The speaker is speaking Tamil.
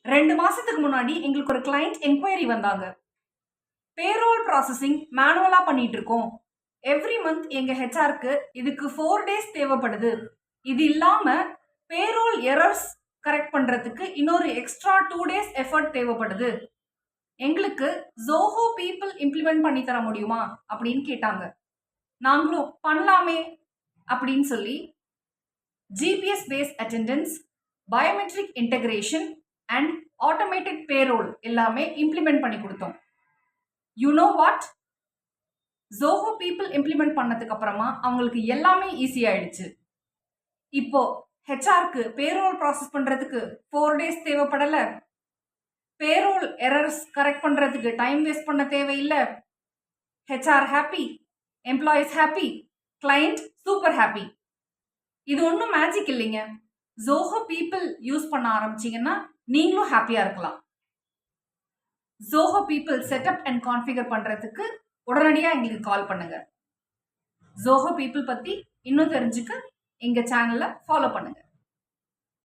2 மாசத்துக்கு முன்னாடி எங்களுக்கு ஒரு கிளைண்ட் என்கொயரி வந்தாங்க. பேரோல் ப்ராசஸிங் மேனுவலா பண்ணிட்டு இருக்கோம். எவ்ரி மந்த் எங்க ஹெச்ஆருக்கு இதுக்கு 4 டேஸ் தேவைப்படுது. இது இல்லாம பேரோல் எரர்ஸ் கரெக்ட் பண்றதுக்கு இன்னொரு எக்ஸ்ட்ரா 2 டேஸ் எஃபர்ட் தேவைப்படுது. எங்களுக்கு ஜோஹோ பீப்பிள் இம்ப்ளிமெண்ட் பண்ணி தர முடியுமா அப்படின்னு கேட்டாங்க. நாங்களும் பண்ணலாமே அப்படின்னு சொல்லி GPS based attendance, biometric integration and automated payroll எல்லாமே இம்ப்ளிமெண்ட் பண்ணி கொடுத்தோம். You know what? Zoho People implement பண்ணதுக்கு அப்புறமா அவங்களுக்கு எல்லாமே ஈஸி ஆயிடுச்சு. இப்போ ஹெச்ஆருக்கு பேரோல் ப்ராசஸ் பண்றதுக்கு 4 டேஸ் தேவைப்படல. பேரோல் எரர்ஸ் கரெக்ட் பண்றதுக்கு டைம் வேஸ்ட் பண்ண தேவையில்லை. HR happy, employees happy, client super happy. இது ஒன்றும் மேஜிக் இல்லைங்க. ஜோஹோ பீப்பிள் யூஸ் பண்ண ஆரம்பிச்சீங்கன்னா நீங்களும் ஹாப்பியா இருக்கலாம். Zoho people setup and configure பண்றதுக்கு உடனடியாக எங்களுக்கு கால் பண்ணுங்க. ஜோஹோ பீப்பிள் பத்தி இன்னும் தெரிஞ்சுக்க எங்க சேனலை ஃபாலோ பண்ணுங்க.